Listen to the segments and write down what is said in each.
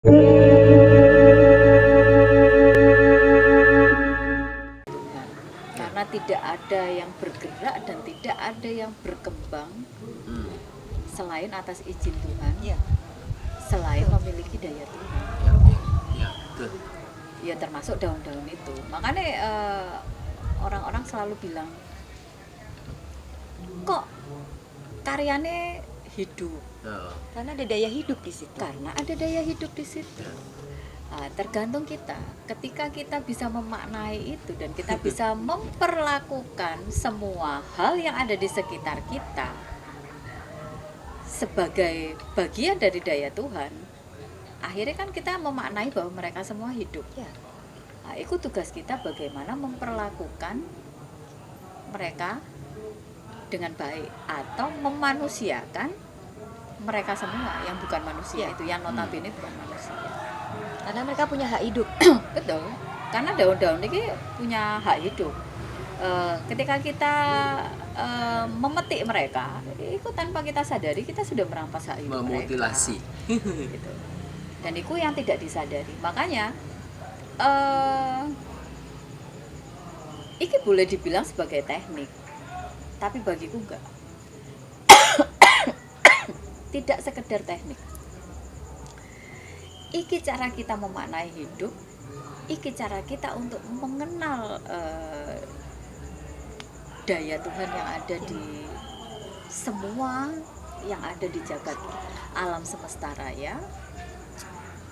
Karena tidak ada yang bergerak dan tidak ada yang berkembang selain atas izin Tuhan, selain memiliki daya Tuhan. Ya termasuk daun-daun itu. Makanya orang-orang selalu bilang, kok karyanya hidup? Karena ada daya hidup di situ. Karena ada daya hidup di situ. Tergantung kita. Ketika kita bisa memaknai itu dan kita bisa memperlakukan semua hal yang ada di sekitar kita sebagai bagian dari daya Tuhan, akhirnya kan kita memaknai bahwa mereka semua hidup. Itu tugas kita bagaimana memperlakukan mereka dengan baik atau memanusiakan mereka semua yang bukan manusia itu, yang notabene bukan manusia. Karena mereka punya hak hidup. Betul. Karena daun-daun ini punya hak hidup. Ketika kita memetik mereka, itu tanpa kita sadari kita sudah merampas hak hidup memutilasi mereka. Gitu. Dan itu yang tidak disadari. Makanya ini boleh dibilang sebagai teknik, tapi bagiku enggak. Tidak sekedar teknik. Iki cara kita memaknai hidup, iki cara kita untuk mengenal daya Tuhan yang ada di semua yang ada di jagat alam semesta raya.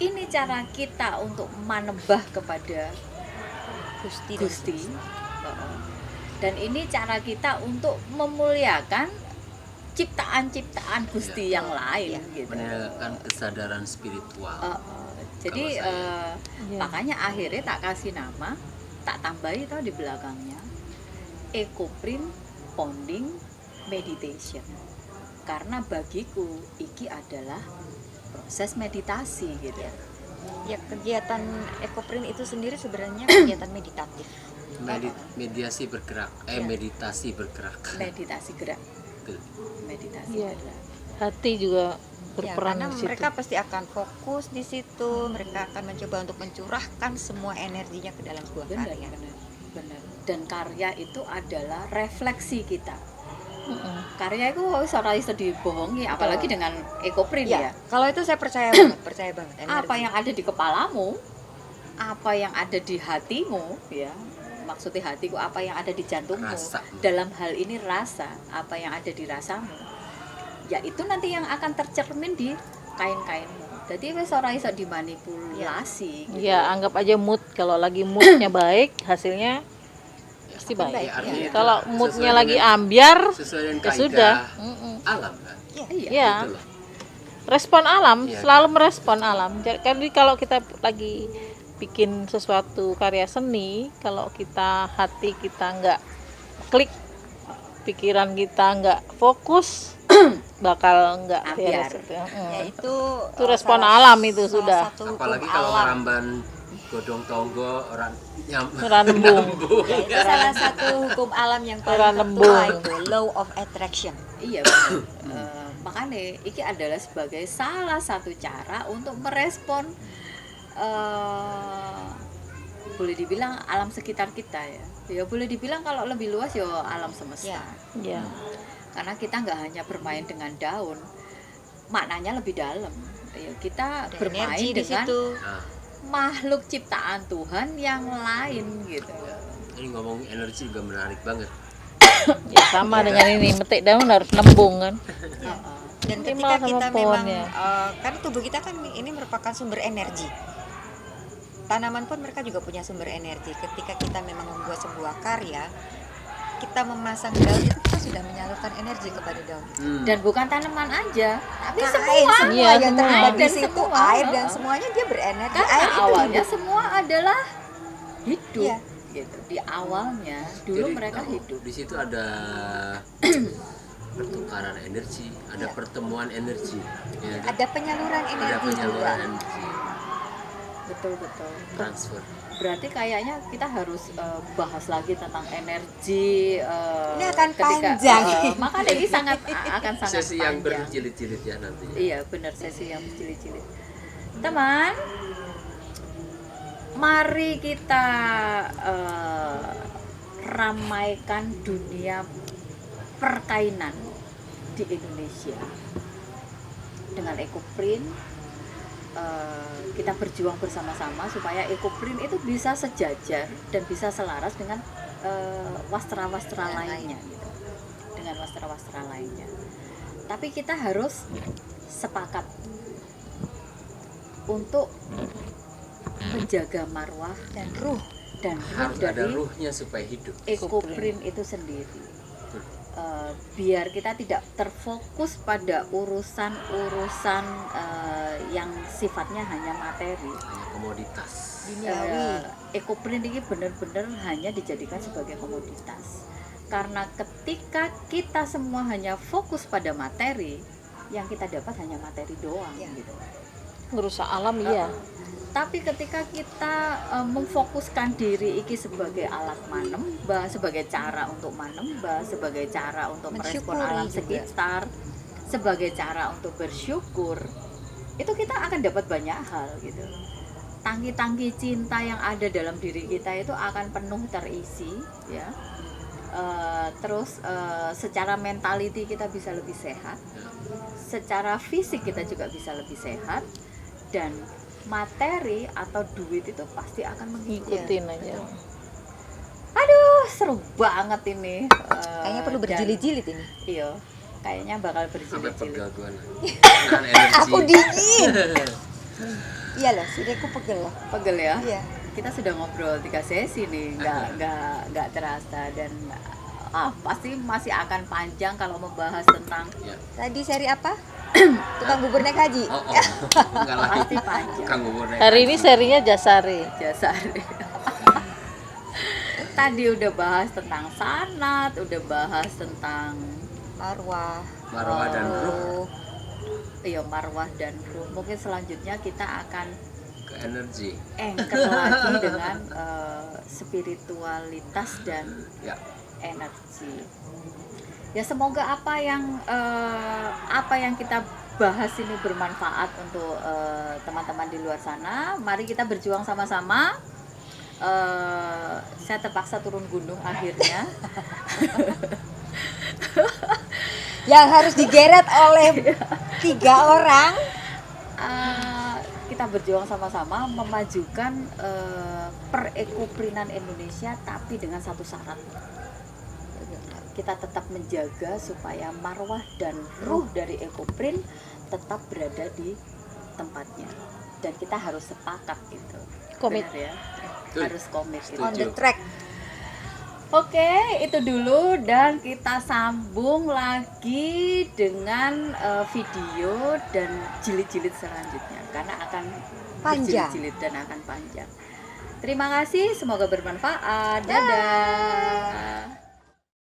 Ini cara kita untuk manembah kepada Gusti. Dan ini cara kita untuk memuliakan ciptaan-ciptaan Gusti yang lain, gitu. Meningkatkan kesadaran spiritual. Jadi makanya akhirnya tak kasih nama, tak tambahi tau di belakangnya Ecoprint Ponding Meditation. Karena bagiku iki adalah proses meditasi, gitu. Ya, kegiatan Ecoprint itu sendiri sebenarnya kegiatan meditatif. Meditasi bergerak. Meditasi bergerak. Meditasi gerak. Meditasi gerak. Hati juga berperan karena di situ. mereka pasti akan fokus di situ. Mereka akan mencoba untuk mencurahkan semua energinya ke dalam sebuah karya. Benar. Dan karya itu adalah refleksi kita. Karya itu ora iso dibohongi, apalagi dengan Ecoprint ya. Kalau itu saya percaya banget. Apa yang ada di kepalamu, apa yang ada di hatimu, ya. Maksudnya hatiku, apa yang ada di jantungmu. Rasa. Dalam hal ini rasa, apa yang ada di rasamu. Ya itu nanti yang akan tercermin di kain-kainmu. Jadi wis ora iso dimanipulasi. Gitu. Ya, anggap aja mood. Kalau lagi moodnya baik, hasilnya pasti baik. Kalau moodnya lagi ambiar, ya sudah. Alam kan? Iya. Gitu loh. Respon alam, selalu merespon alam. Jadi kalau kita lagi bikin sesuatu karya seni, kalau kita hati kita nggak klik, pikiran kita nggak fokus, bakal nggak ambiar. Ya, itu respon alam itu sudah. Apalagi kalau ramban godong tonggo orang nembung. Itu salah satu hukum alam yang Orang paling nembung. tertua itu, law of attraction. Iya benar. Makanya ini adalah sebagai salah satu cara untuk merespon boleh dibilang alam sekitar kita ya. Ya boleh dibilang kalau lebih luas ya alam semesta. Ya. Karena kita nggak hanya bermain dengan daun, maknanya lebih dalam. Ya, kita Ada bermain energi di dengan situ. makhluk ciptaan Tuhan yang lain gitu. Ini ngomong energi juga menarik banget. Ya sama dengan ini, metik daun harus nembung kan. Dan Minimal ketika sama kita memang pohonnya. karena tubuh kita kan ini merupakan sumber energi. Tanaman pun mereka juga punya sumber energi. Ketika kita memang membuat sebuah karya, kita memasang daun itu kita sudah menyalurkan energi kepada daun. Dan bukan tanaman aja, tapi Kain semua Iya, yang semua. terlibat di Dan situ, semua. air dan semuanya dia berenergi. karena Air itu awalnya hidup. semua adalah hidup. Iya. Gitu. Di awalnya dulu Jadi, mereka hidup. Di situ ada pertukaran energi, ada pertemuan energi, ya, Ada penyaluran ada energi juga. penyaluran energi, Betul. transfer. Berarti kayaknya kita harus bahas lagi tentang energi. Ini akan ketika, panjang. Makanya ini akan sangat Sesi yang panjang. berjilid-jilid ya nanti. Iya benar, sesi yang berjilid-jilid. Teman, mari kita ramaikan dunia perkainan di Indonesia dengan ekoprint. Kita berjuang bersama-sama supaya ekoprint itu bisa sejajar dan bisa selaras dengan wastra-wastra lainnya gitu. Dengan wastra-wastra lainnya. Tapi kita harus sepakat untuk menjaga marwah Dan ruh. Harus ada dari ruhnya supaya hidup. ekoprint itu sendiri. Biar kita tidak terfokus pada urusan-urusan yang sifatnya hanya materi. Hanya komoditas. Ekoprint ini benar-benar hanya dijadikan sebagai komoditas. Karena ketika kita semua hanya fokus pada materi, yang kita dapat hanya materi doang gitu. Merusak alam iya. Tapi ketika kita memfokuskan diri iki sebagai alat manembah, sebagai cara untuk manembah, sebagai cara untuk merespon Mensyukuri alam juga. sekitar, sebagai cara untuk bersyukur, itu kita akan dapat banyak hal gitu. Tangki-tangki cinta yang ada dalam diri kita itu akan penuh terisi ya. Terus secara mentality kita bisa lebih sehat, secara fisik kita juga bisa lebih sehat, dan materi atau duit itu pasti akan mengikuti. Ikutin aja. Aduh, seru banget ini. Kayaknya perlu berjilid-jilid ini. Iya, kayaknya bakal Sampai berjilid-jilid. pegel-pegelan. Dengan energi. Aku dingin. Iya loh, sudah aku pegel loh. Pegel ya? Iya. Kita sudah ngobrol 3 sesi nih, nggak terasa, dan pasti masih akan panjang kalau membahas tentang Ya. Tadi seri apa? Tukang bubur naik haji. Oh. Enggak lagi. pasti panjang. Kang bubur naik Hari haji. ini serinya Jasari. Jasa. Tadi udah bahas tentang sanat, udah bahas tentang Marwah. Marwah dan ruh iya, marwah dan ruh. Mungkin selanjutnya kita akan ke energi. anchor lagi dengan spiritualitas dan Ya. energi. Ya, semoga apa yang kita bahas ini bermanfaat untuk teman-teman di luar sana. Mari kita berjuang sama-sama. Saya terpaksa turun gunung akhirnya. Yang harus digeret oleh 3 orang. Kita berjuang sama-sama memajukan perekoprinan Indonesia, tapi dengan satu syarat. Kita tetap menjaga supaya marwah dan ruh dari ekoprint tetap berada di tempatnya, dan kita harus sepakat gitu. Komit. Benar ya, Betul. harus komit gitu. On the track. Oke, itu dulu, dan kita sambung lagi dengan video dan jilid-jilid selanjutnya, karena akan Panjang. berjilid-jilid dan akan panjang. Terima kasih, semoga bermanfaat. Dadah.